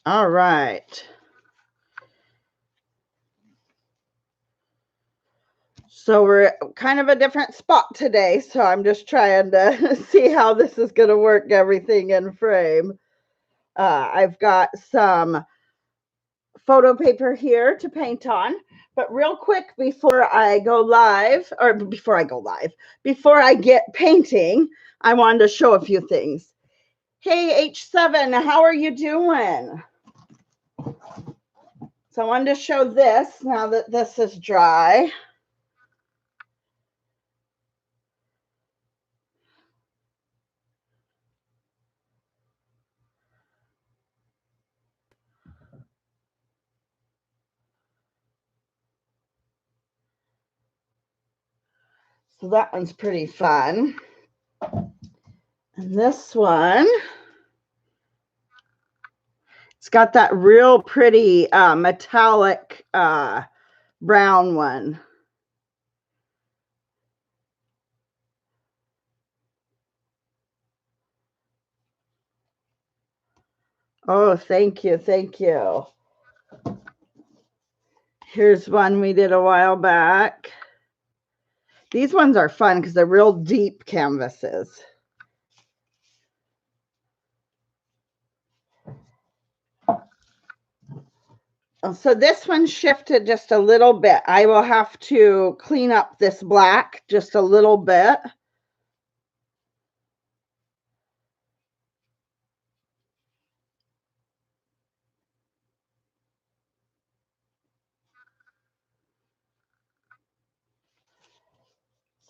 All right. So we're kind of a different spot today, so I'm just trying to see how this is going to work, everything in frame. I've got some photo paper here to paint on, but real quick before I get painting, I wanted to show a few things. Hey, H7, how are you doing? So I wanted to show this now that this is dry. So that one's pretty fun. And this one, it's got that real pretty metallic brown one. Oh, thank you. Thank you. Here's one we did a while back. These ones are fun because they're real deep canvases. So this one shifted just a little bit. I will have to clean up this black just a little bit.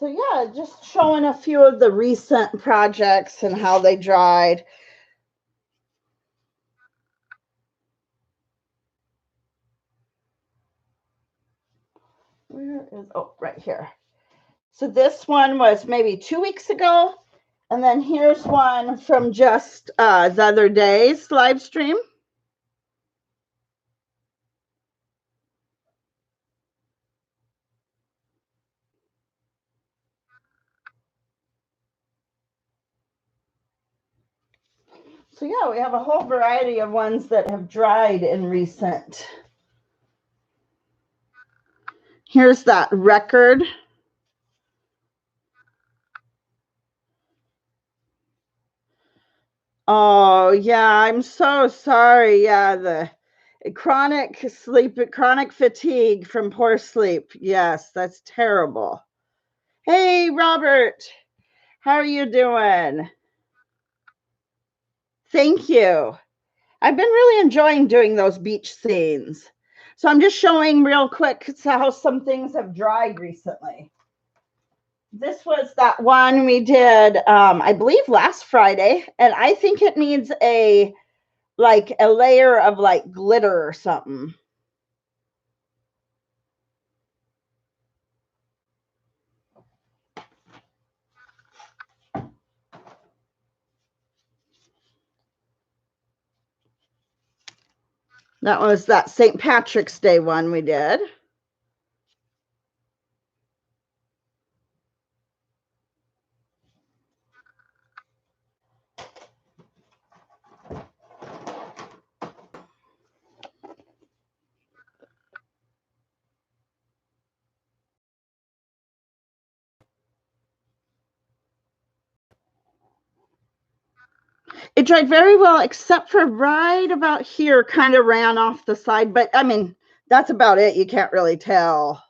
So yeah, just showing a few of the recent projects and how they dried. Where is, oh, right here. So this one was maybe 2 weeks ago. And then here's one from just the other day's live stream. So yeah, we have a whole variety of ones that have dried in recent. Here's that record. Oh yeah, I'm so sorry. Yeah, the chronic fatigue from poor sleep. Yes, that's terrible. Hey, Robert, how are you doing? Thank you. I've been really enjoying doing those beach scenes. So I'm just showing real quick how some things have dried recently. This was that one we did, I believe last Friday, and I think it needs a layer of like glitter or something. That was that St. Patrick's Day one we did. It dried very well, except for right about here, kind of ran off the side. But I mean, that's about it. You can't really tell.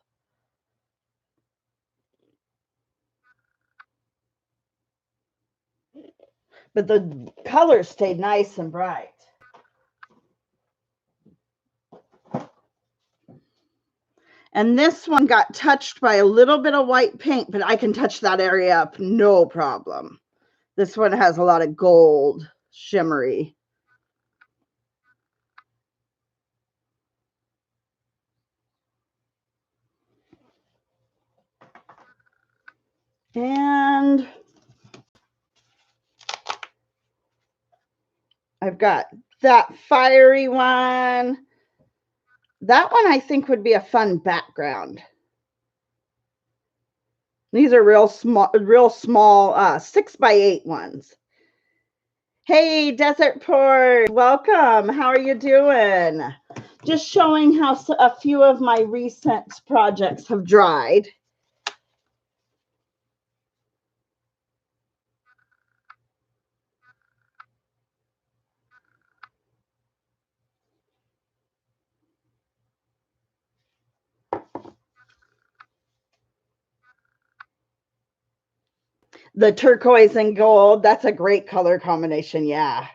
But the colors stayed nice and bright. And this one got touched by a little bit of white paint, but I can touch that area up, no problem. This one has a lot of gold, shimmery. And I've got that fiery one. That one I think would be a fun background. These are real small 6x8 ones. Hey, Desert Port, welcome. How are you doing? Just showing how a few of my recent projects have dried. The turquoise and gold, that's a great color combination. Yeah.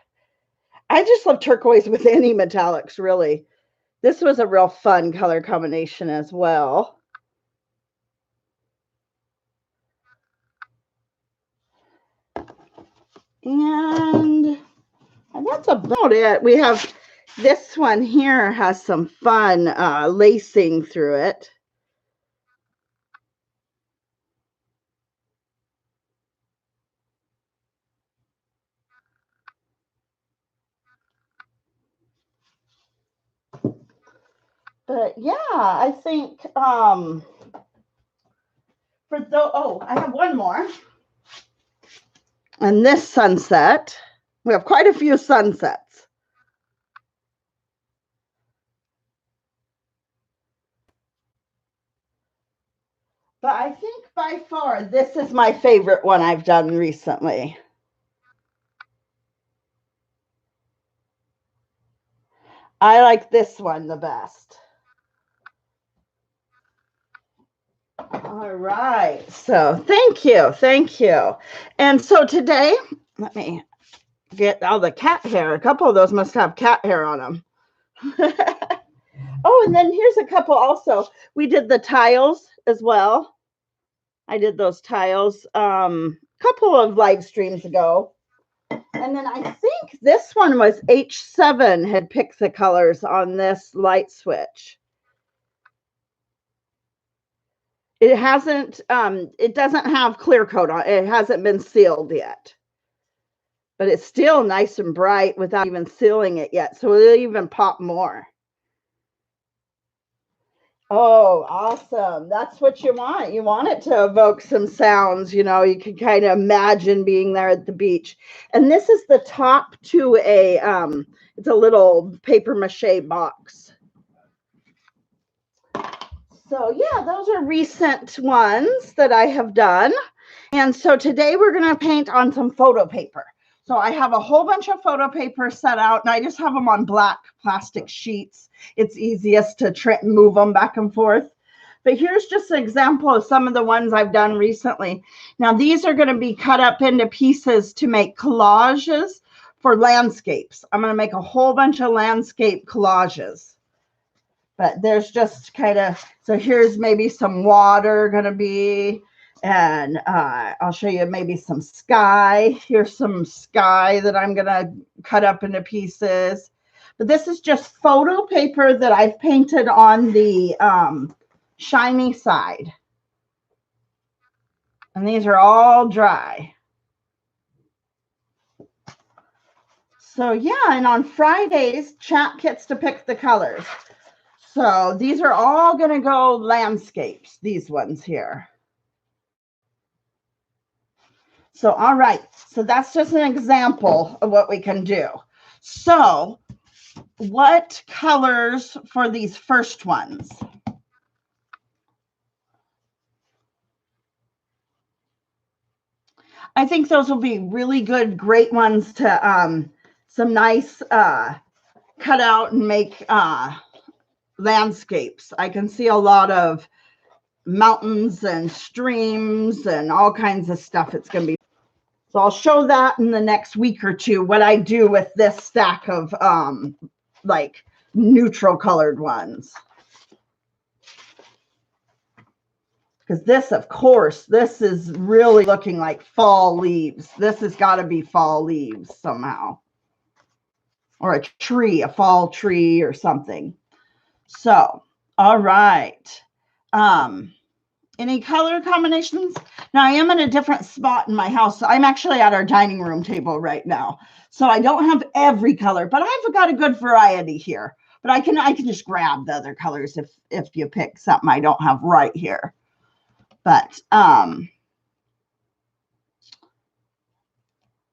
I just love turquoise with any metallics, really. This was a real fun color combination as well. And that's about it. We have this one here has some fun lacing through it. But yeah, I think for I have one more. And this sunset, we have quite a few sunsets. But I think by far this is my favorite one I've done recently. I like this one the best. All right. So thank you. Thank you. And so today, let me get all the cat hair. A couple of those must have cat hair on them. Oh, and then here's a couple also. We did the tiles as well. I did those tiles a couple of live streams ago. And then I think this one was H7 had picked the colors on this light switch. It hasn't, it doesn't have clear coat on it. It hasn't been sealed yet. But it's still nice and bright without even sealing it yet. So it'll even pop more. Oh, awesome. That's what you want. You want it to evoke some sounds. You know, you can kind of imagine being there at the beach. And this is the top to a, it's a little paper mache box. So yeah, those are recent ones that I have done. And so today we're going to paint on some photo paper. So I have a whole bunch of photo paper set out, and I just have them on black plastic sheets. It's easiest to move them back and forth. But here's just an example of some of the ones I've done recently. Now, these are going to be cut up into pieces to make collages for landscapes. I'm going to make a whole bunch of landscape collages. But there's just kind of, so here's maybe some water going to be, and I'll show you maybe some sky. Here's some sky that I'm going to cut up into pieces. But this is just photo paper that I've painted on the shiny side. And these are all dry. So yeah, and on Fridays, chat gets to pick the colors. So these are all going to go landscapes, these ones here. So, all right. So that's just an example of what we can do. So what colors for these first ones? I think those will be really good, great ones to some nice cut out and make landscapes. I can see a lot of mountains and streams and all kinds of stuff. It's going to be. So I'll show that in the next week or two, what I do with this stack of like neutral colored ones. Because this, of course, this is really looking like fall leaves. This has got to be fall leaves somehow. Or a tree, a fall tree or something. So, all right. Any color combinations? Now, I am in a different spot in my house. I'm actually at our dining room table right now. So I don't have every color, but I've got a good variety here. But I can just grab the other colors if you pick something I don't have right here. But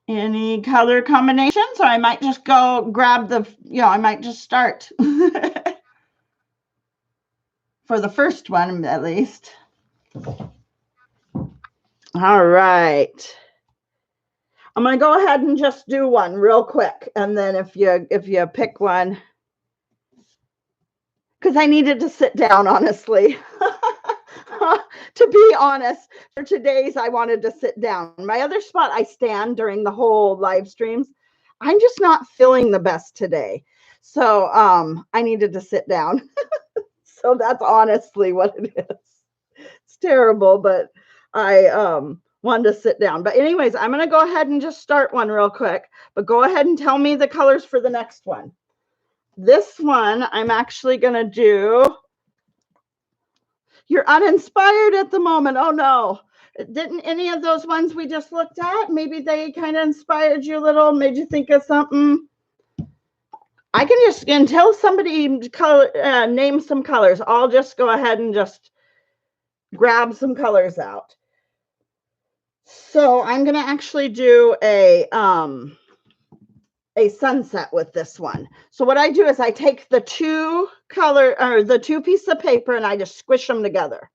Any color combinations? Or I might just go grab the, I might just start for the first one at least. All right. I'm going to go ahead and just do one real quick. And then if you pick one, because I needed to sit down, honestly. To be honest, for today's, I wanted to sit down. My other spot, I stand during the whole live streams. I'm just not feeling the best today. So I needed to sit down. So that's honestly what it is. It's terrible, but I wanted to sit down. But anyways, I'm going to go ahead and just start one real quick. But go ahead and tell me the colors for the next one. This one, I'm actually going to do. You're uninspired at the moment. Oh, no. Didn't any of those ones we just looked at, maybe they kind of inspired you a little, made you think of something? I can just, until somebody name some colors, I'll just go ahead and just grab some colors out. So I'm going to actually do a sunset with this one. So what I do is I take the two pieces of paper and I just squish them together.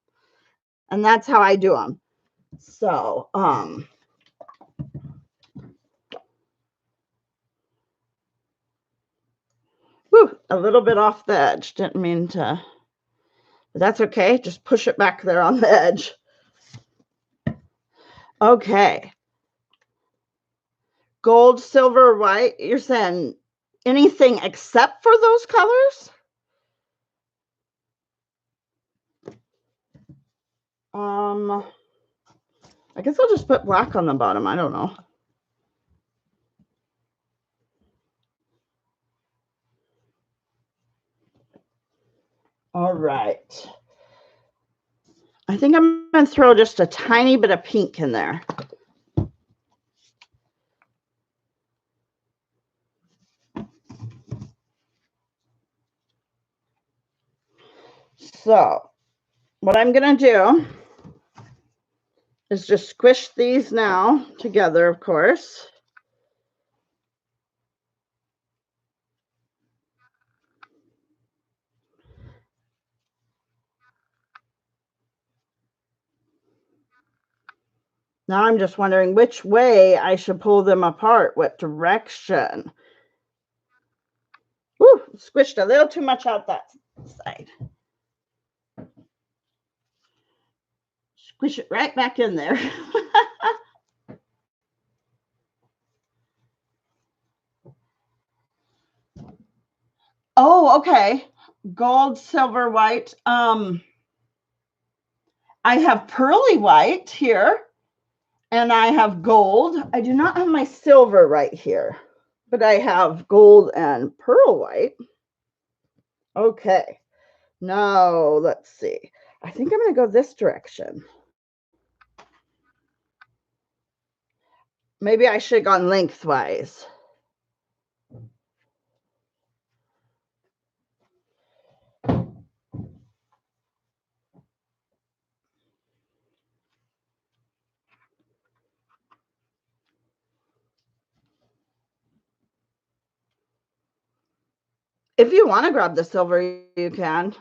And that's how I do them. So, a little bit off the edge. Didn't mean to, but that's okay. Just push it back there on the edge. Okay. Gold, silver, white. You're saying anything except for those colors? I guess I'll just put black on the bottom. I don't know. All right. I think I'm going to throw just a tiny bit of pink in there. So what I'm going to do is just squish these now together, of course. Now I'm just wondering which way I should pull them apart, what direction. Woo, squished a little too much out that side. Squish it right back in there. Oh, okay. Gold, silver, white. I have pearly white here, and I have gold. I do not have my silver right here, but I have gold and pearl white. Okay. Now, let's see. I think I'm going to go this direction. Maybe I should have gone lengthwise. If you want to grab the silver, you can.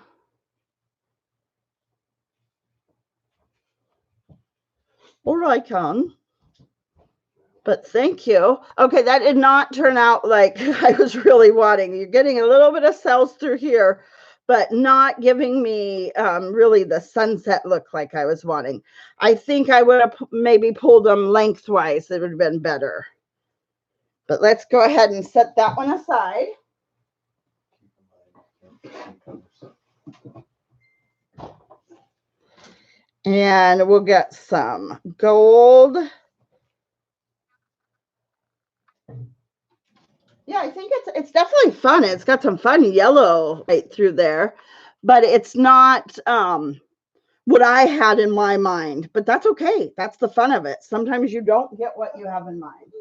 Or I can. But thank you. Okay, that did not turn out like I was really wanting. You're getting a little bit of cells through here, but not giving me really the sunset look like I was wanting. I think I would have maybe pulled them lengthwise. It would have been better. But let's go ahead and set that one aside. And we'll get some gold. Yeah, I think it's definitely fun. It's got some fun yellow right through there, but it's not what I had in my mind. But that's okay. That's the fun of it. Sometimes you don't get what you have in mind.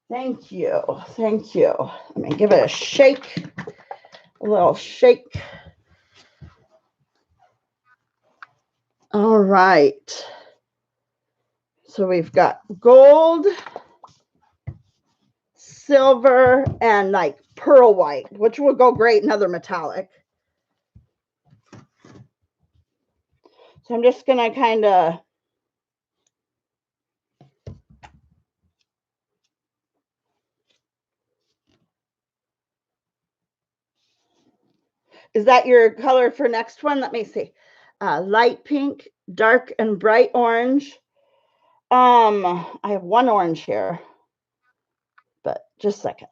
Thank you. Thank you. Let me give it a shake. A little shake. All right. So we've got gold, silver, and like pearl white, which will go great in other metallic. So I'm just going to kind of Is that your color for next one? Let me see. Light pink, dark and bright orange. I have one orange here, but just a second.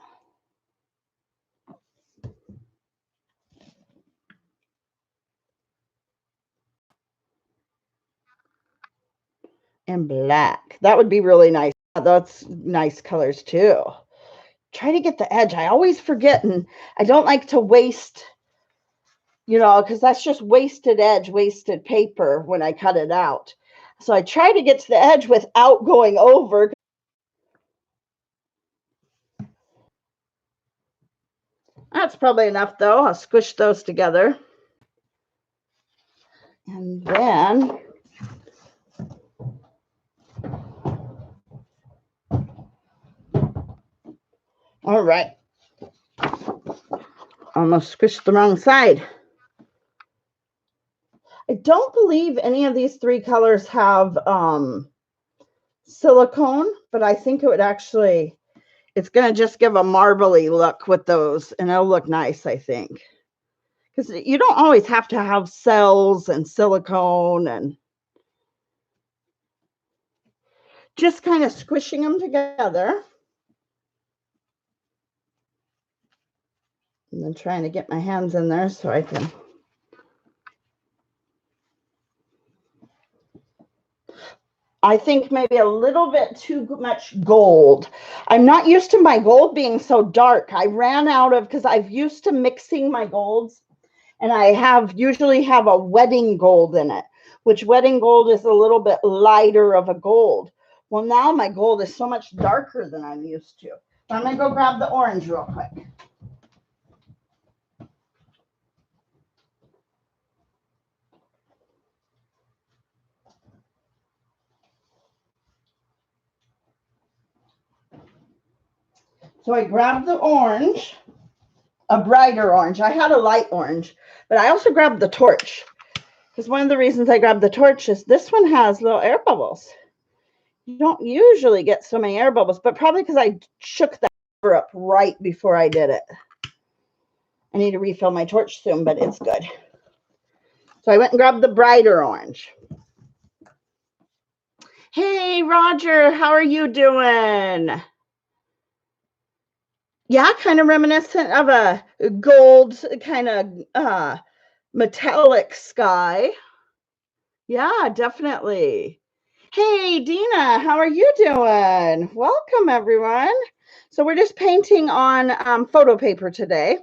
And black. That would be really nice. That's nice colors too. Try to get the edge. I always forget, and I don't like to waste, because that's just wasted edge, wasted paper when I cut it out. So I try to get to the edge without going over. That's probably enough though. I'll squish those together. And then all right. Almost squished the wrong side. I don't believe any of these three colors have silicone, but I think it would actually, it's going to just give a marbly look with those, and it'll look nice, I think. Because you don't always have to have cells and silicone, and just kind of squishing them together. And then trying to get my hands in there so I can. I think maybe a little bit too much gold. I'm not used to my gold being so dark. I ran out of, because I've used to mixing my golds, and I usually have a wedding gold in it, which wedding gold is a little bit lighter of a gold. Well, now my gold is so much darker than I'm used to. I'm going to go grab the orange real quick. So I grabbed the orange, a brighter orange. I had a light orange, but I also grabbed the torch. Because one of the reasons I grabbed the torch is this one has little air bubbles. You don't usually get so many air bubbles, but probably because I shook the cover up right before I did it. I need to refill my torch soon, but it's good. So I went and grabbed the brighter orange. Hey, Roger, how are you doing? Yeah, kind of reminiscent of a gold kind of metallic sky. Yeah, definitely. Hey, Dina, how are you doing? Welcome, everyone. So we're just painting on photo paper today.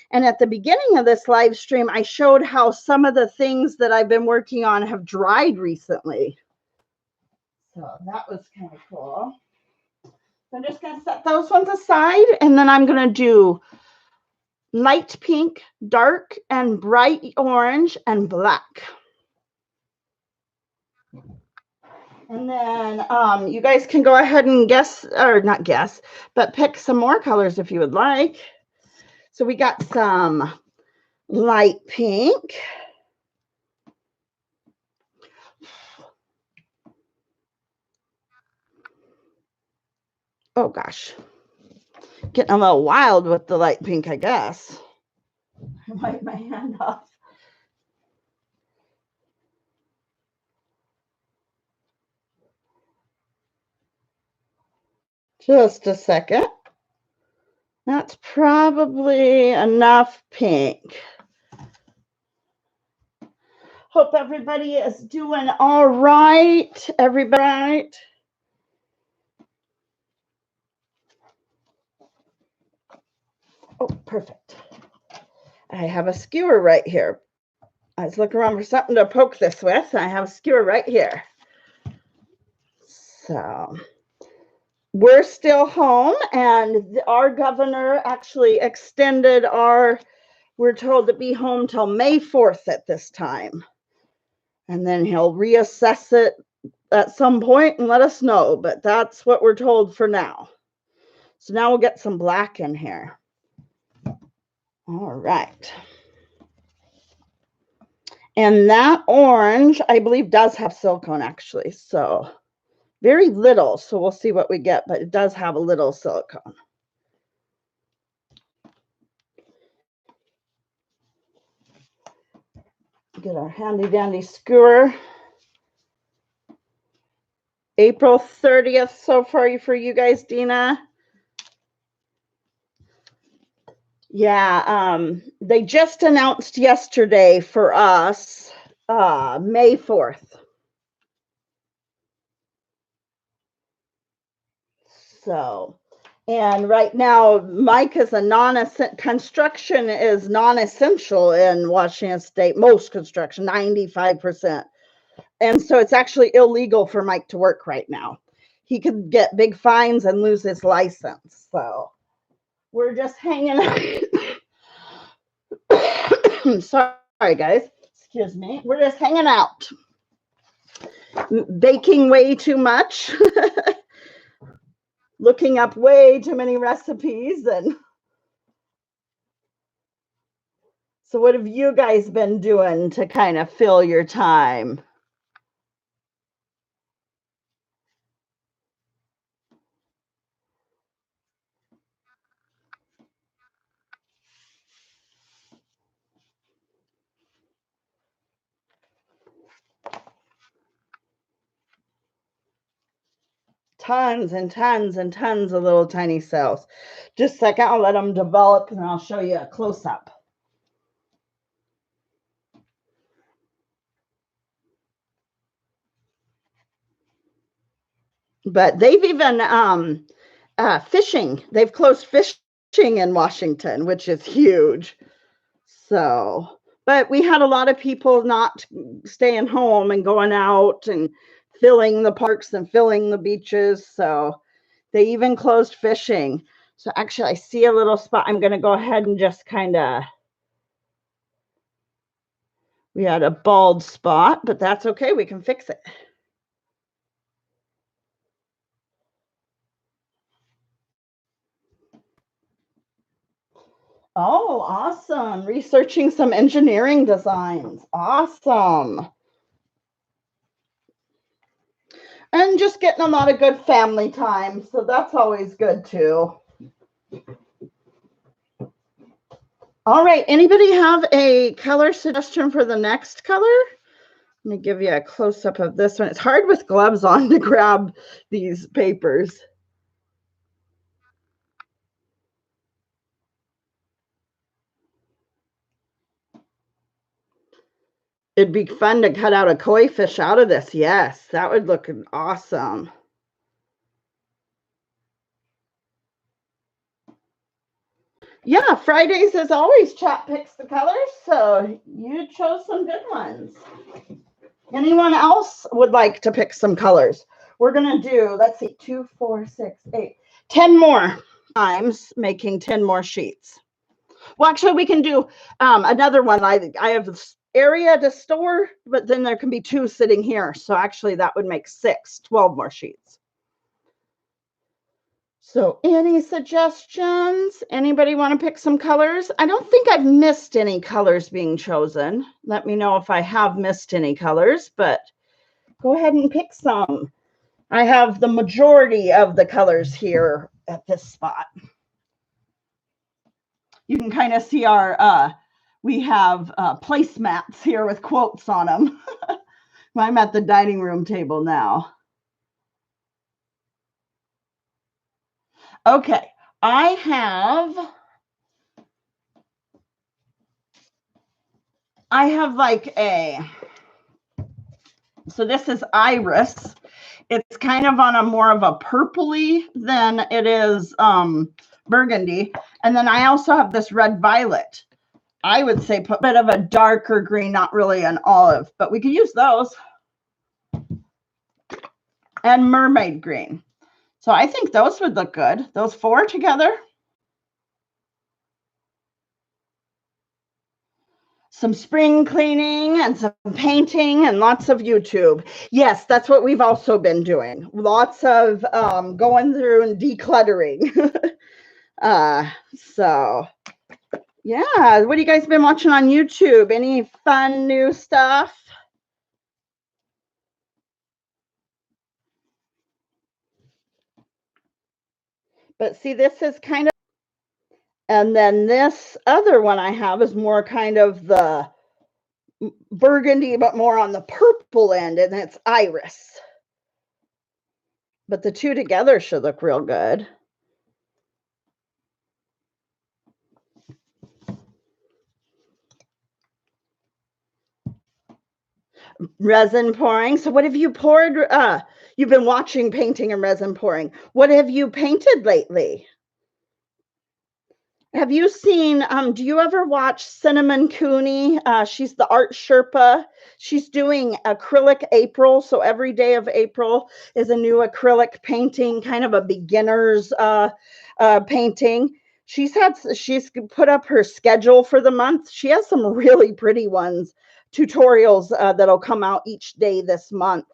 And at the beginning of this live stream, I showed how some of the things that I've been working on have dried recently. So that was kind of cool. So I'm just going to set those ones aside, and then I'm going to do light pink, dark and bright orange, and black. And then you guys can go ahead and guess, or not guess, but pick some more colors if you would like. So we got some light pink. Oh gosh, getting a little wild with the light pink, I guess. I wipe my hand off. Just a second. That's probably enough pink. Hope everybody is doing all right. Everybody. Oh, perfect. I have a skewer right here. I was looking around for something to poke this with, and I have a skewer right here. So we're still home, and our governor actually extended we're told to be home till May 4th at this time. And then he'll reassess it at some point and let us know, but that's what we're told for now. So now we'll get some black in here. All right. And that orange, I believe, does have silicone actually. So very little. So we'll see what we get, but it does have a little silicone. Get our handy dandy skewer. April 30th so far for you guys, Dina. Yeah, they just announced yesterday for us, May 4th. So, and right now, Mike is a construction is non-essential in Washington State, most construction, 95%. And so it's actually illegal for Mike to work right now. He could get big fines and lose his license. So we're just hanging out. Sorry, guys. Excuse me. We're just hanging out. Baking way too much. Looking up way too many recipes. And so what have you guys been doing to kind of fill your time? Tons and tons and tons of little tiny cells. Just a second, I'll let them develop and I'll show you a close-up. But they've even fishing. They've closed fishing in Washington, which is huge. So, but we had a lot of people not staying home and going out and filling the parks and filling the beaches. So they even closed fishing. So actually, I see a little spot. I'm going to go ahead and just kind of, we had a bald spot, but that's okay. We can fix it. Oh, awesome. Researching some engineering designs. Awesome. And just getting a lot of good family time. So that's always good too. All right. Anybody have a color suggestion for the next color? Let me give you a close-up of this one. It's hard with gloves on to grab these papers. It'd be fun to cut out a koi fish out of this. Yes, that would look awesome. Yeah, Fridays as always, chat picks the colors. So you chose some good ones. Anyone else would like to pick some colors? We're going to do, let's see, 2, 4, 6, 8, 10 more times, making 10 more sheets. Well, actually, we can do another one. I have this area to store, but then there can be 2 sitting here. So actually, that would make 6, 12 more sheets. So any suggestions? Anybody want to pick some colors? I don't think I've missed any colors being chosen. Let me know if I have missed any colors, but go ahead and pick some. I have the majority of the colors here at this spot. You can kind of see our, we have placemats here with quotes on them. I'm at the dining room table now. Okay, I have like so this is iris. It's kind of on a more of a purpley than it is burgundy. And then I also have this red violet. I would say put a bit of a darker green, not really an olive, but we could use those. And mermaid green. So I think those would look good. Those 4 together. some spring cleaning and some painting and lots of YouTube. Yes, that's what we've also been doing. Lots of going through and decluttering. So yeah, what have you guys been watching on YouTube? Any fun new stuff? But see, this is kind of, and then this other one I have is more kind of the burgundy, but more on the purple end, and it's iris. But the two together should look real good. Resin pouring. So what have you poured? You've been watching painting and resin pouring. What have you painted lately? Have you seen, do you ever watch Cinnamon Cooney? She's the art Sherpa. She's doing acrylic April. So every day of April is a new acrylic painting, kind of a beginner's painting. She's put up her schedule for the month. She has some really pretty ones, tutorials that'll come out each day this month.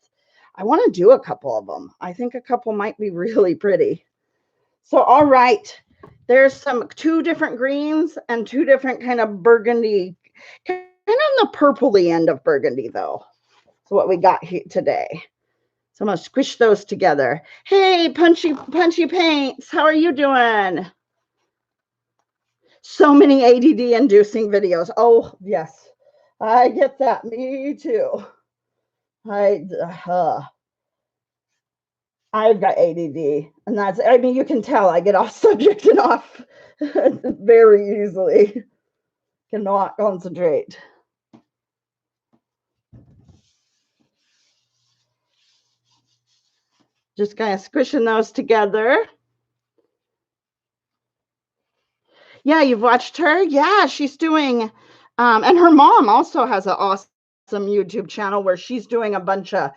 I want to do a couple of them. I think a couple might be really pretty. So, all right. There's two different greens and two different kind of burgundy, kind of on the purpley end of burgundy though. So what we got here today. So I'm gonna squish those together. Hey, Punchy Paints, how are you doing? So many ADD inducing videos. Oh yes, I get that. Me too. I've got ADD, and that's, I mean, you can tell I get off subject and off very easily. Cannot concentrate. Just kind of squishing those together. Yeah, you've watched her? Yeah, she's doing, and her mom also has an awesome YouTube channel where she's doing a bunch of,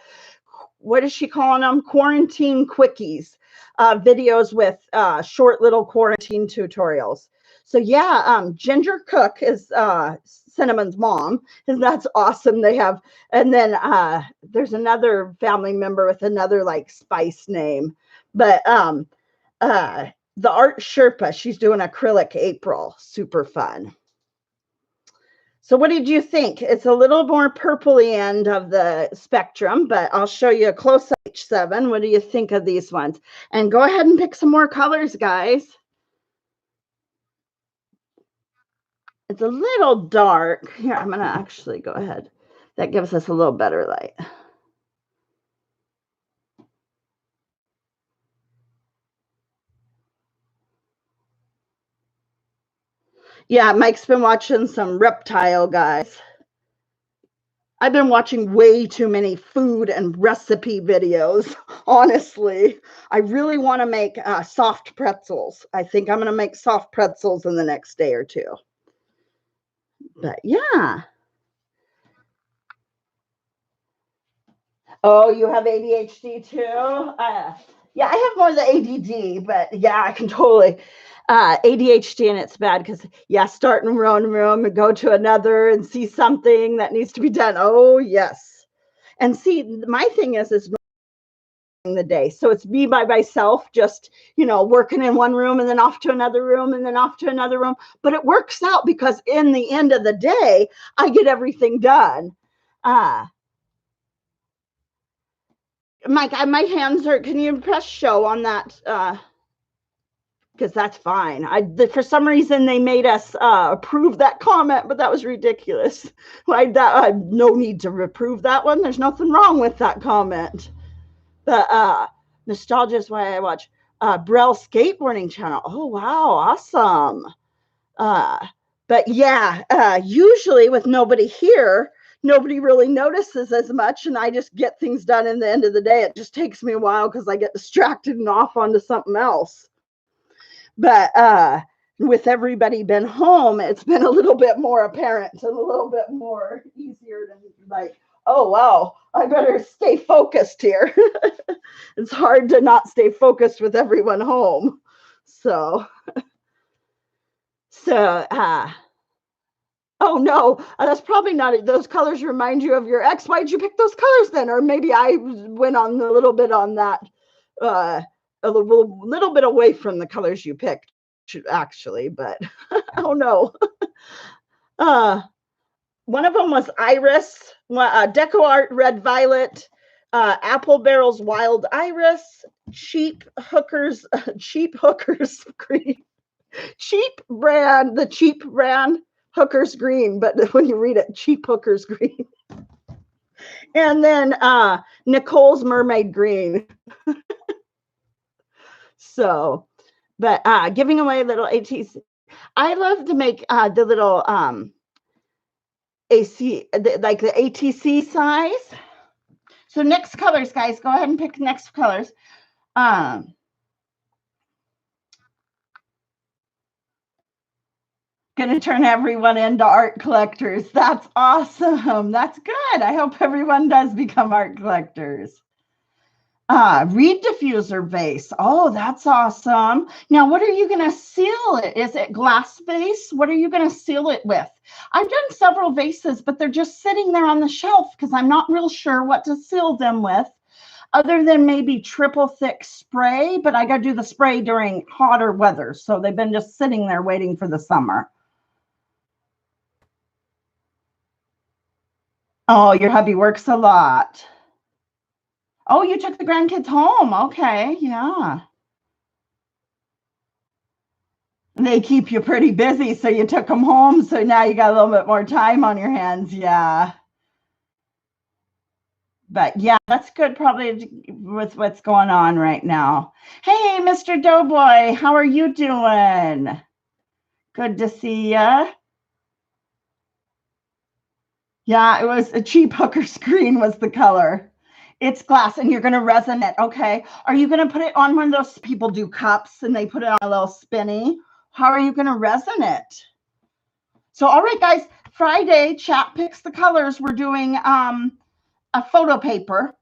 what is she calling them? Quarantine quickies, videos with short little quarantine tutorials. So yeah, Ginger Cook is Cinnamon's mom, and that's awesome. They have, and then there's another family member with another like spice name, but the art Sherpa, she's doing acrylic April, super fun. So what did you think? It's a little more purpley end of the spectrum, but I'll show you a close-up H7. What do you think of these ones? And go ahead and pick some more colors, guys. It's a little dark. Here, I'm going to actually go ahead. That gives us a little better light. Yeah, Mike's been watching some reptile guys. I've been watching way too many food and recipe videos, honestly. I really want to make soft pretzels. I think I'm going to make soft pretzels in the next day or two. But yeah. Oh, you have ADHD too? Yeah, I have more the ADD, but yeah, I can totally. ADHD, and it's bad because, yeah, start in one room and go to another and see something that needs to be done. Oh, yes. And see, my thing is the day. So it's me by myself, just, you know, working in one room and then off to another room and then off to another room. But it works out because in the end of the day, I get everything done. Mike, my hands are, can you press show on that? Because that's fine. For some reason they made us approve that comment, but that was ridiculous. I no need to approve that one. There's nothing wrong with that comment. But nostalgia is why I watch Brell skateboarding channel. Oh wow, awesome. But yeah, usually with nobody here, nobody really notices as much, and I just get things done in the end of the day. It just takes me a while because I get distracted and off onto something else. But with everybody been home, it's been a little bit more apparent and a little bit more easier to like, oh wow, I better stay focused here. It's hard to not stay focused with everyone home. So Oh no, that's probably not it. Those colors remind you of your ex. Why'd you pick those colors then? Or maybe I went on a little bit on that, a little bit away from the colors you picked, actually. But oh no. One of them was Iris, Deco Art Red Violet, Apple Barrel's Wild Iris, Cheap Hookers Green, the cheap brand Hooker's Green, but when you read it, Cheap Hooker's Green. And then Nicole's Mermaid Green. So, but giving away little ATC. I love to make the little AC, like the ATC size. So next colors, guys, go ahead and pick next colors. Going to turn everyone into art collectors. That's awesome. That's good. I hope everyone does become art collectors. Reed diffuser vase. Oh, that's awesome. Now, what are you going to seal it? Is it glass vase? What are you going to seal it with? I've done several vases, but they're just sitting there on the shelf because I'm not real sure what to seal them with, other than maybe triple thick spray, but I got to do the spray during hotter weather. So they've been just sitting there waiting for the summer. Oh, your hubby works a lot. Oh, you took the grandkids home. Okay, yeah. They keep you pretty busy, so you took them home. So now you got a little bit more time on your hands. Yeah. But yeah, that's good probably with what's going on right now. Hey, Mr. Doughboy, how are you doing? Good to see ya. Yeah, it was a cheap Hooker's Green was the color. It's glass and you're going to resin it. Okay. Are you going to put it on one of those people do cups and they put it on a little spinny? How are you going to resin it? So, all right, guys, Friday, chat picks the colors. We're doing a photo paper.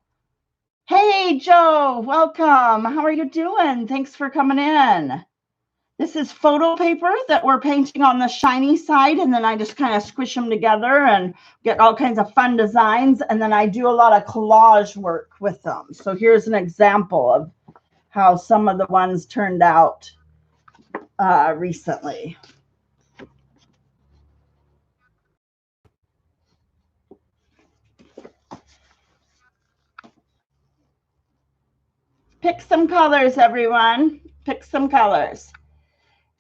Hey, Joe, welcome. How are you doing? Thanks for coming in. This is photo paper that we're painting on the shiny side, and then I just kind of squish them together and get all kinds of fun designs, and then I do a lot of collage work with them. So here's an example of how some of the ones turned out recently. Pick some colors, everyone. Pick some colors.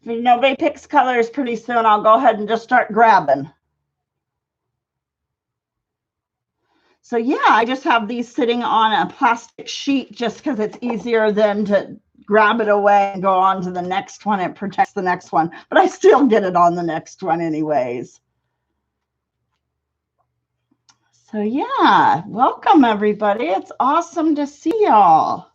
If nobody picks colors pretty soon, I'll go ahead and just start grabbing. So yeah, I just have these sitting on a plastic sheet just because it's easier than to grab it away and go on to the next one. It protects the next one, but I still get it on the next one anyways. So yeah, welcome everybody. It's awesome to see y'all.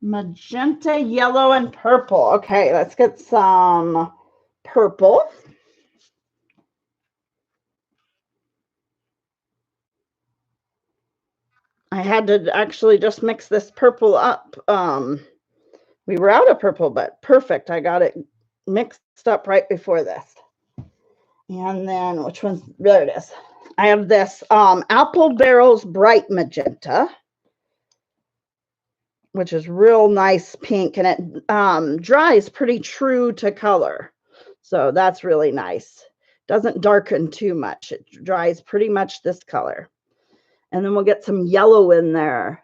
Magenta, yellow, and purple. Okay, let's get some purple. I had to actually just mix this purple up. We were out of purple, but perfect. I got it mixed up right before this. And then which one's there? It is. I have this Apple Barrel's Bright Magenta, which is real nice pink, and it dries pretty true to color. So that's really nice. Doesn't darken too much. It dries pretty much this color. And then we'll get some yellow in there.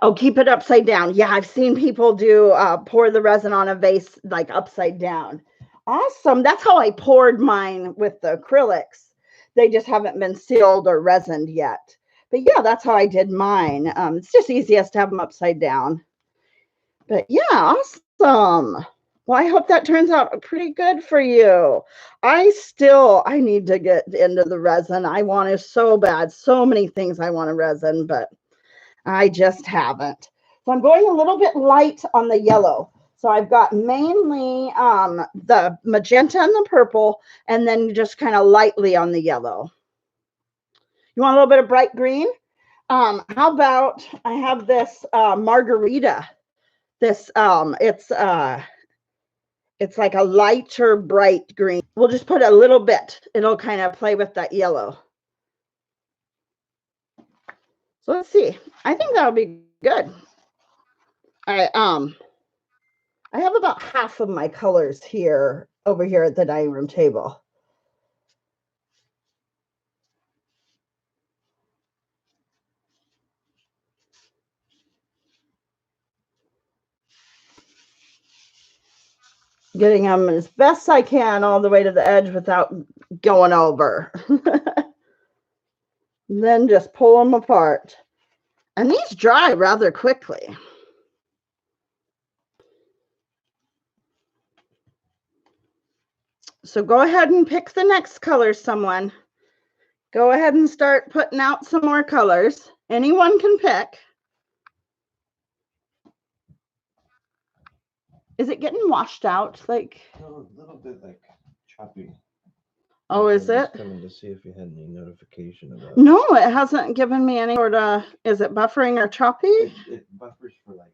Oh, keep it upside down. Yeah, I've seen people do pour the resin on a vase like upside down. Awesome. That's how I poured mine with the acrylics. They just haven't been sealed or resined yet. But yeah, that's how I did mine. It's just easiest to have them upside down. But yeah, awesome. Well, I hope that turns out pretty good for you. I need to get into the resin. I want to so bad. So many things I want to resin, but I just haven't. So I'm going a little bit light on the yellow. So I've got mainly the magenta and the purple, and then just kind of lightly on the yellow. You want a little bit of bright green? How about I have this margarita This it's like a lighter bright green. We'll just put a little bit. It'll kind of play with that yellow. So let's see. I think that'll be good. I have about half of my colors here over here at the dining room table. Getting them as best I can all the way to the edge without going over. Then just pull them apart. And these dry rather quickly. So go ahead and pick the next color, someone. Go ahead and start putting out some more colors. Anyone can pick. Is it getting washed out? Like a little bit like choppy. Oh, is it? Coming to see if you had any notification about. No, it hasn't given me any sort of. Is it buffering or choppy? It buffers for like,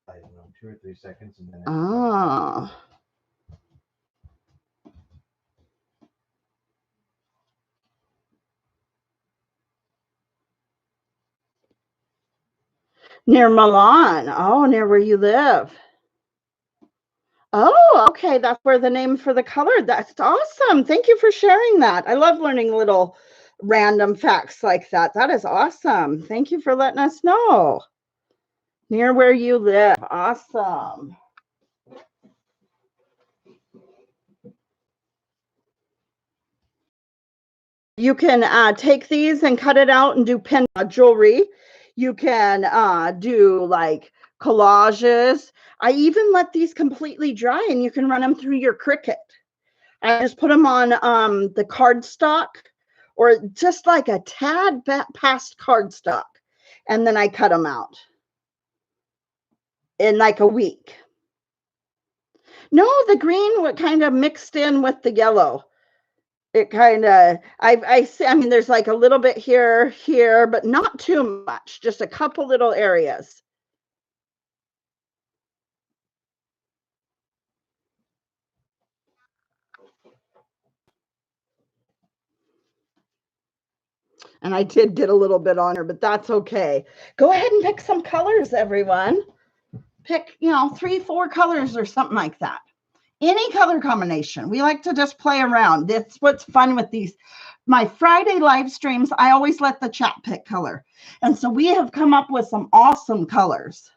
I don't know, 2 or 3 seconds, and then. Oh. Near Milan. Oh, near where you live. Oh, okay. That's where the name for the color. That's awesome. Thank you for sharing that. I love learning little random facts like that. That is awesome. Thank you for letting us know. Near where you live. Awesome. You can take these and cut it out and do pin jewelry. You can do like collages. I even let these completely dry and you can run them through your Cricut. I just put them on the cardstock or just like a tad past cardstock. And then I cut them out in like a week. No, the green kind of mixed in with the yellow. It kind of, I mean, there's like a little bit here, but not too much, just a couple little areas. And I did get a little bit on her, but that's okay. Go ahead and pick some colors, everyone. Pick, 3, 4 colors or something like that. Any color combination. We like to just play around. That's what's fun with these. My Friday live streams, I always let the chat pick color. And so we have come up with some awesome colors.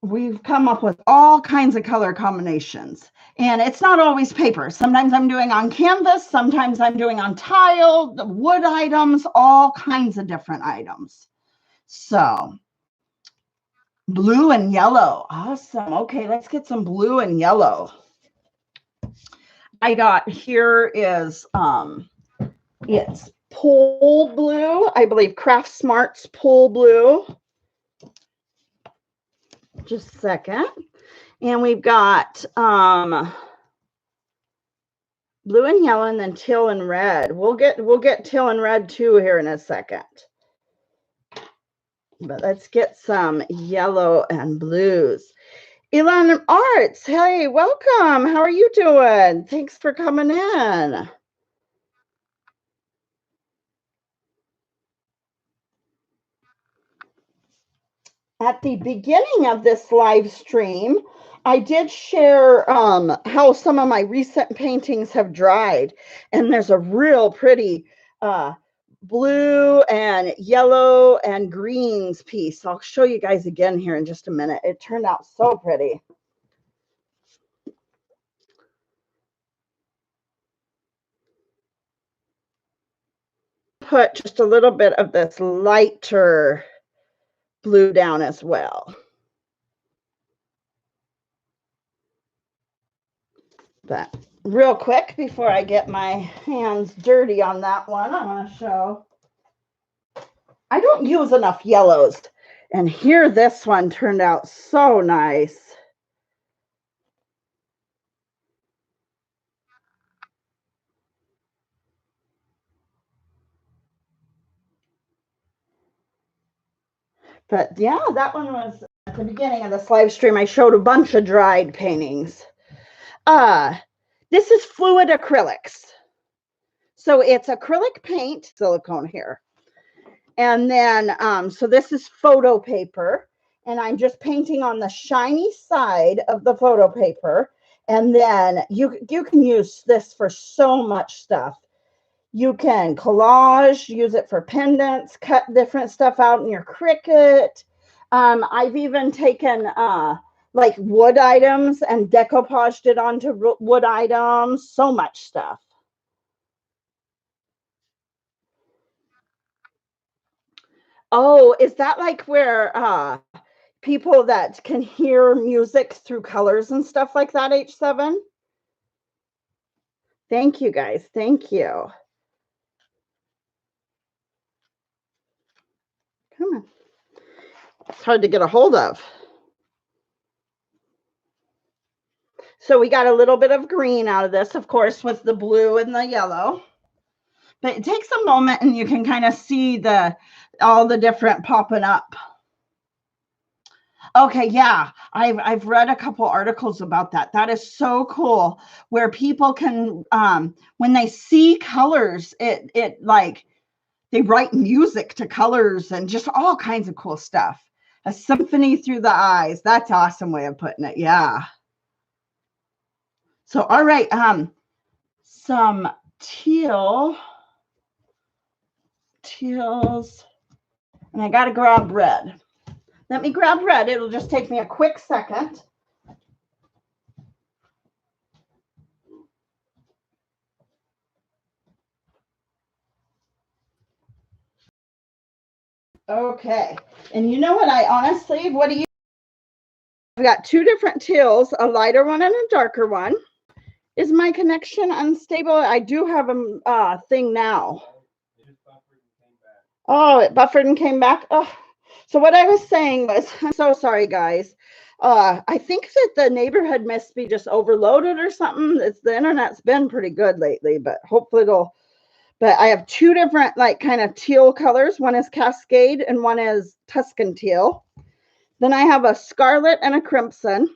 We've come up with all kinds of color combinations. And it's not always paper. Sometimes I'm doing on canvas. Sometimes I'm doing on tile, the wood items, all kinds of different items. So blue and yellow. Awesome. Okay, let's get some blue and yellow. I got here is it's Pole Blue. I believe Craft Smart's Pole Blue. Just a second. And we've got blue and yellow and then teal and red. We'll get teal and red too here in a second. But let's get some yellow and blues. Elon Arts, hey, welcome. How are you doing? Thanks for coming in. At the beginning of this live stream, I did share how some of my recent paintings have dried. And there's a real pretty blue and yellow and greens piece. I'll show you guys again here in just a minute. It turned out so pretty. Put just a little bit of this lighter blue down as well. But real quick, before I get my hands dirty on that one, I want to show. I don't use enough yellows. And here, this one turned out so nice. But yeah, that one was at the beginning of this live stream. I showed a bunch of dried paintings. This is fluid acrylics. So it's acrylic paint, silicone here. And then, so this is photo paper. And I'm just painting on the shiny side of the photo paper. And then you can use this for so much stuff. You can collage, use it for pendants, cut different stuff out in your Cricut. I've even taken like wood items and decoupaged it onto wood items. So much stuff. Oh, is that like where people that can hear music through colors and stuff like that, H7? Thank you, guys. Thank you. Come on. It's hard to get a hold of. So we got a little bit of green out of this, of course, with the blue and the yellow. But it takes a moment and you can kind of see all the different popping up. Okay, yeah, I've read a couple articles about that. That is so cool, where people can when they see colors, it like they write music to colors and just all kinds of cool stuff. A symphony through the eyes. That's an awesome way of putting it. Yeah. So all right, some teals, and I got to grab red. Let me grab red. It'll just take me a quick second. Okay. And you know what? What do you? I've got two different teals, a lighter one and a darker one. Is my connection unstable? I do have a thing now. Oh, it buffered and came back. Oh. So what I was saying was, I'm so sorry, guys. I think that the neighborhood must be just overloaded or something. The internet's been pretty good lately, but hopefully it'll. But I have two different like kind of teal colors. One is Cascade and one is Tuscan teal. Then I have a scarlet and a crimson.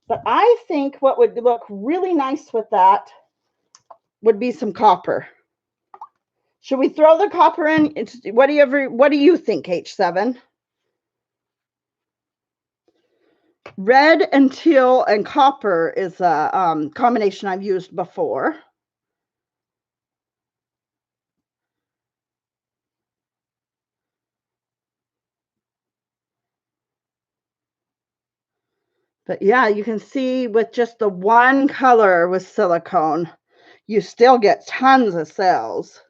But I think what would look really nice with that would be some copper. Should we throw the copper in? What do you think, H7? Red and teal and copper is a combination I've used before. But yeah, you can see with just the one color with silicone, you still get tons of cells.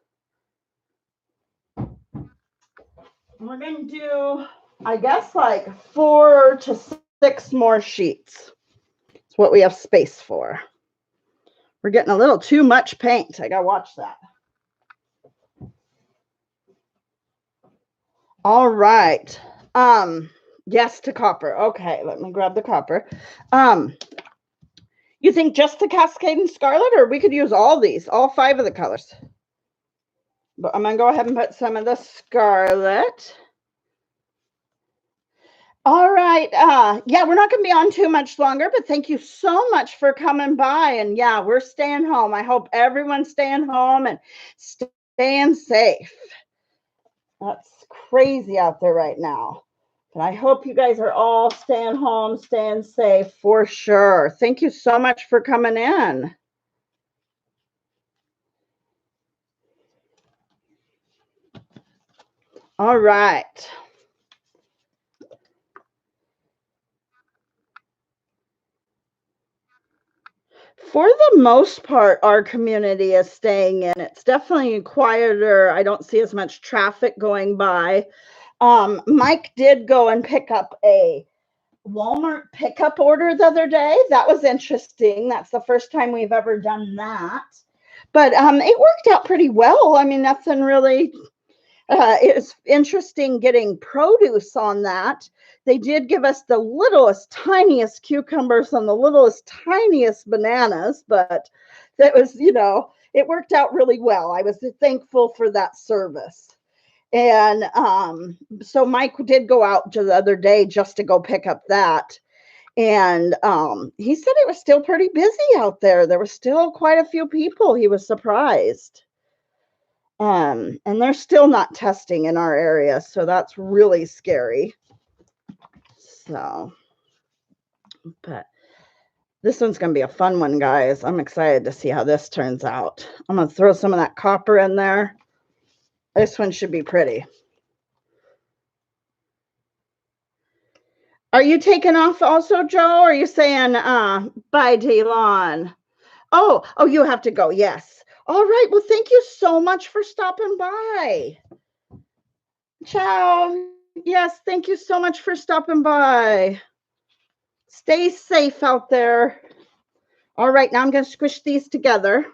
We're going to do, I guess, like 4 to 6 more sheets. It's what we have space for. We're getting a little too much paint. I got to watch that. All right. Yes to copper. Okay, let me grab the copper. You think just the Cascade and Scarlet, or we could use all these, all 5 of the colors? But I'm gonna go ahead and put some of the Scarlet. All right. Yeah, we're not gonna be on too much longer, but thank you so much for coming by. And yeah, we're staying home. I hope everyone's staying home and staying safe. That's crazy out there right now. But I hope you guys are all staying home, staying safe for sure. Thank you so much for coming in. All right. For the most part, our community is staying in. It's definitely quieter. I don't see as much traffic going by. Mike did go and pick up a Walmart pickup order the other day. That was interesting. That's the first time we've ever done that. But it worked out pretty well. I mean, nothing really. It's interesting getting produce on that. They did give us the littlest, tiniest cucumbers and the littlest, tiniest bananas, but that was, it worked out really well. I was thankful for that service. And so Mike did go out to the other day just to go pick up that. And he said it was still pretty busy out there. There was still quite a few people. He was surprised. And they're still not testing in our area, so that's really scary. So, but this one's going to be a fun one, guys. I'm excited to see how this turns out. I'm going to throw some of that copper in there. This one should be pretty. Are you taking off also, Joe? Or are you saying bye, Delon? Oh, you have to go. Yes. All right. Well, thank you so much for stopping by. Ciao. Yes, thank you so much for stopping by. Stay safe out there. All right, now I'm going to squish these together.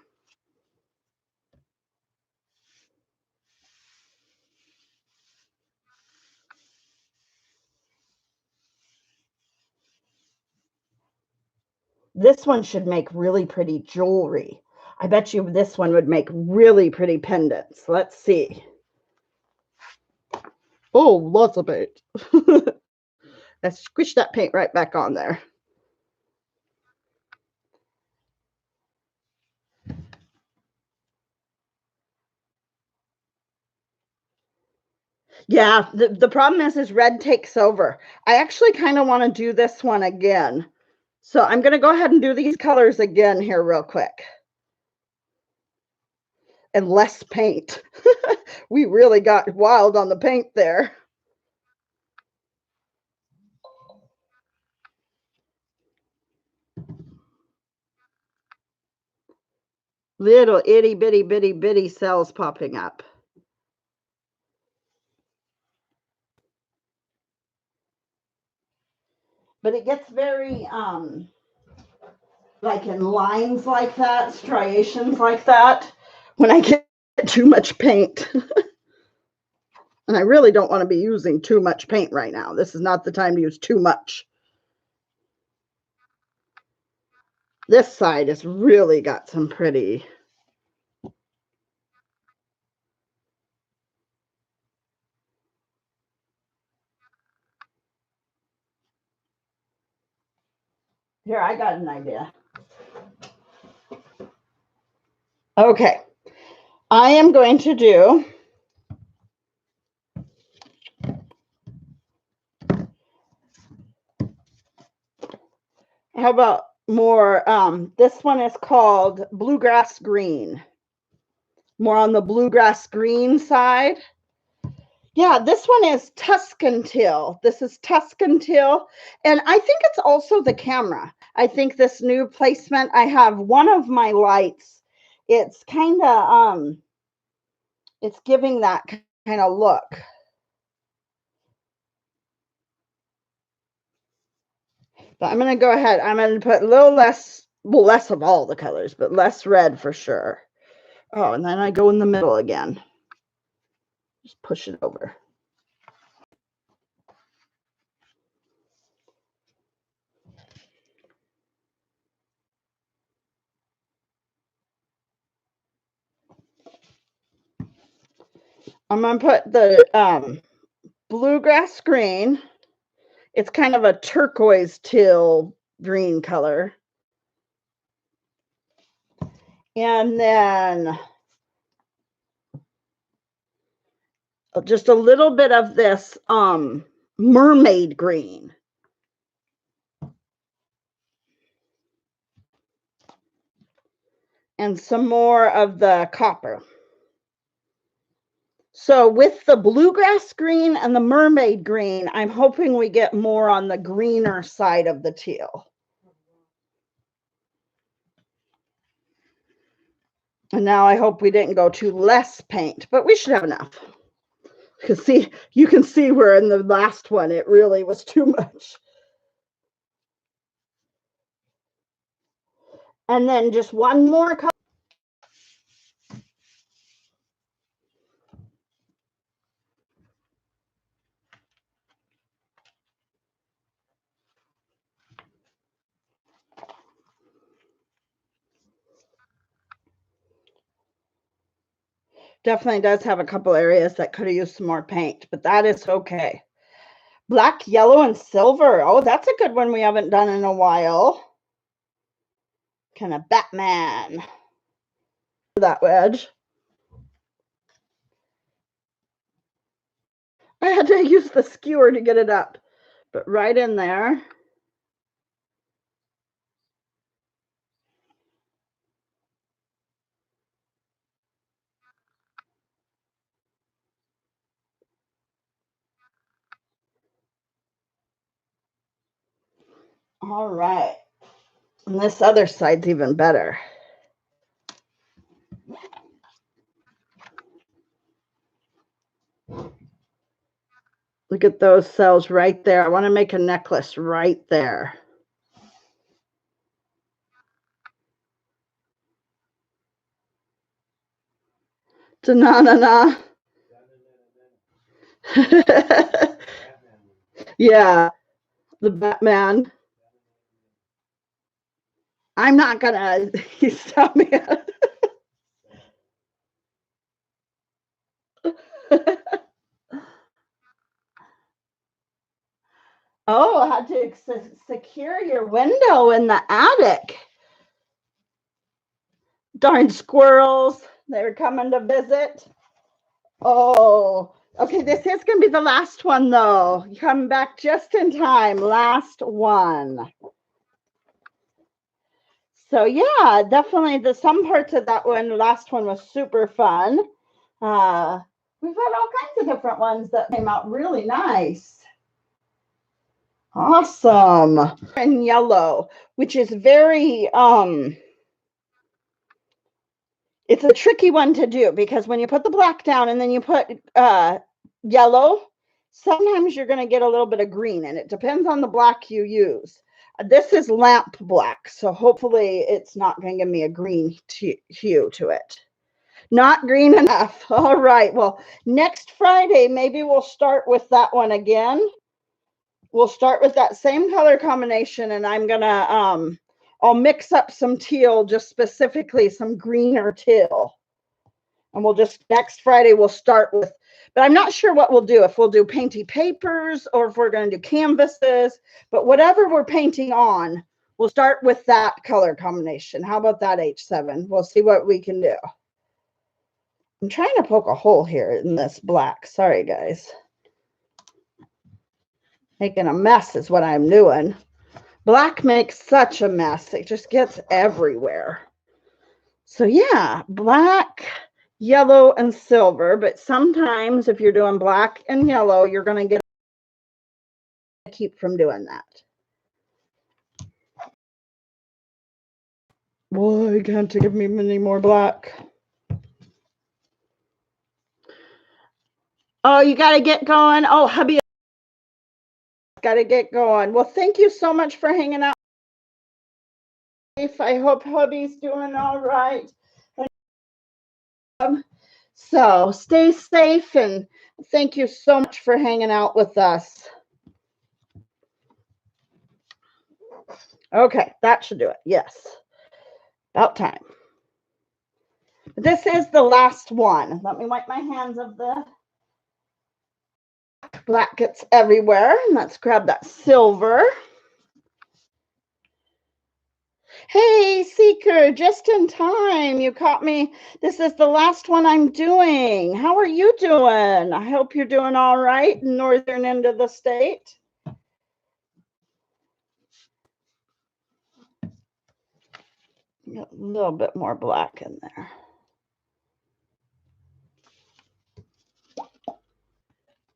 This one should make really pretty jewelry. I bet you this one would make really pretty pendants. Let's see. Oh, lots of paint. Let's squish that paint right back on there. Yeah, the problem is red takes over. I actually kind of want to do this one again. So I'm going to go ahead and do these colors again here real quick. And less paint. We really got wild on the paint there. Little itty bitty bitty bitty cells popping up. But it gets very like in lines like that, striations like that, when I get too much paint. And I really don't want to be using too much paint right now. This is not the time to use too much. This side has really got some pretty. Here, I got an idea. Okay. I am going to do how about more this one is called Bluegrass Green. More on the Bluegrass Green side. Yeah, this one is Tuscan Teal. This is Tuscan Teal. And I think it's also the camera. I think this new placement, I have one of my lights. It's kind of, it's giving that kind of look. But I'm going to go ahead. I'm going to put a little less, well, less of all the colors, but less red for sure. Oh, and then I go in the middle again. Just push it over. I'm going to put the Bluegrass Green. It's kind of a turquoise teal green color. And then just a little bit of this mermaid green. And some more of the copper. So with the bluegrass green and the mermaid green, I'm hoping we get more on the greener side of the teal. And now I hope we didn't go to less paint, but we should have enough. Because see, you can see where in the last one, it really was too much. And then just one more color. Definitely does have a couple areas that could have used some more paint, but that is okay. Black, yellow, and silver. Oh, that's a good one we haven't done in a while. Kind of Batman. That wedge. I had to use the skewer to get it up, but right in there. All right. And this other side's even better. Look at those cells right there. I want to make a necklace right there. Da-na-na-na. Yeah, the Batman. I'm not gonna. He's telling me. Oh, I had to secure your window in the attic. Darn squirrels. They were coming to visit. Oh, okay. This is going to be the last one, though. You come back just in time. Last one. So, yeah, definitely some parts of that one, the last one was super fun. We've had all kinds of different ones that came out really nice. Awesome. And yellow, which is very, it's a tricky one to do because when you put the black down and then you put yellow, sometimes you're going to get a little bit of green, and it depends on the black you use. This is lamp black, so hopefully it's not going to give me a green hue to it. Not green enough. All right. Well, next Friday, maybe we'll start with that one again. We'll start with that same color combination, and I'm going to, I'll mix up some teal, just specifically some green or teal. And we'll just, next Friday, we'll start with, but I'm not sure what we'll do, if we'll do painty papers or if we're going to do canvases, but whatever we're painting on, we'll start with that color combination. How about that, H7? We'll see what we can do. I'm trying to poke a hole here in this black. Sorry, guys. Making a mess is what I'm doing. Black makes such a mess. It just gets everywhere. So yeah, black, yellow, and silver. But sometimes if you're doing black and yellow, you're going to keep from doing that. Boy, can't give me any more black. Oh, you got to get going. Oh, hubby, got to get going. Well, thank you so much for hanging out. I hope hubby's doing all right. So stay safe, and thank you so much for hanging out with us. Okay, that should do it. Yes, about time. This is the last one. Let me wipe my hands of the black gets everywhere. And let's grab that silver. Hey, Seeker, just in time. You caught me. This is the last one I'm doing. How are you doing? I hope you're doing all right in northern end of the state. Got a little bit more black in there.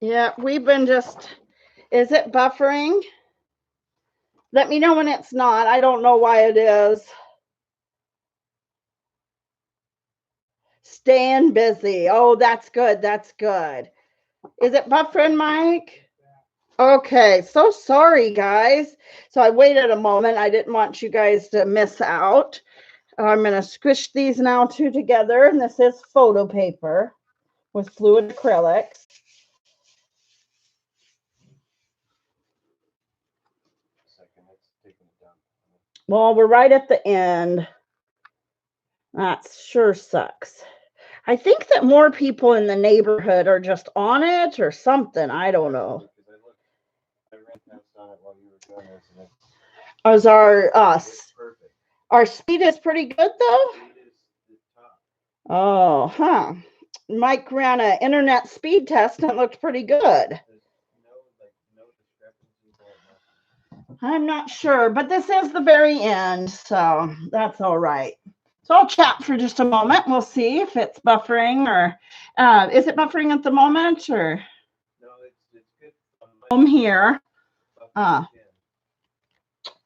Yeah, we've been just, is it buffering? Let me know when it's not. I don't know why it is. Staying busy. Oh, that's good. That's good. Is it buffering, Mike? Okay, so sorry, guys. So I waited a moment. I didn't want you guys to miss out. I'm going to squish these now two together, and this is photo paper with fluid acrylics. Well, we're right at the end. That sure sucks. I think that more people in the neighborhood are just on it or something. I don't know. I ran past on it while you were doing this, and As it's perfect. our speed is pretty good though. Speed is top. Oh, huh. Mike ran an internet speed test and it looked pretty good. There's no discrepancies or nothing. I'm not sure, but this is the very end, so that's all right. So I'll chat for just a moment. We'll see if it's buffering or is it buffering at the moment or No, it's good. I'm here.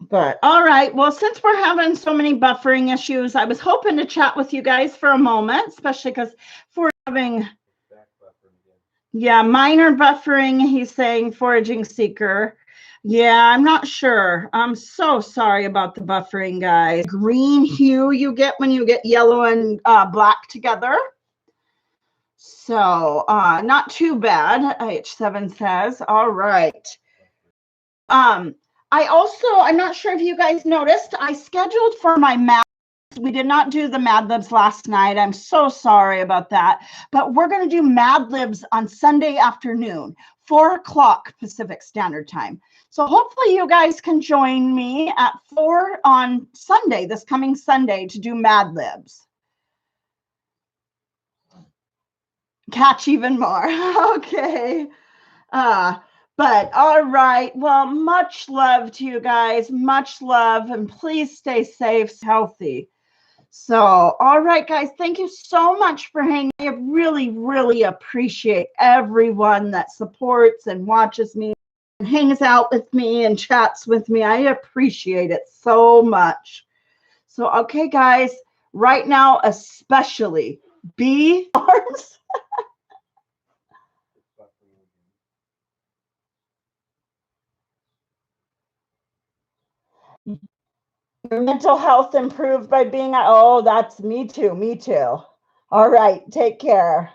But all right. Well, since we're having so many buffering issues, I was hoping to chat with you guys for a moment, especially because for having minor buffering, he's saying foraging seeker. Yeah, I'm not sure. I'm so sorry about the buffering, guys. Green hue you get when you get yellow and black together. So not too bad, H7 says. All right. I'm not sure if you guys noticed, I scheduled for my Mad Libs. We did not do the Mad Libs last night. I'm so sorry about that. But we're going to do Mad Libs on Sunday afternoon, 4 o'clock Pacific Standard Time. So hopefully you guys can join me at 4 on Sunday, this coming Sunday, to do Mad Libs. Catch even more. Okay. But all right. Well, much love to you guys. Much love. And please stay safe, healthy. So, all right, guys. Thank you so much for hanging. I really, really appreciate everyone that supports and watches me and hangs out with me and chats with me. I appreciate it so much. So, okay, guys. Right now, especially be arms. Your mental health improved by being, oh, that's me too. All right, take care.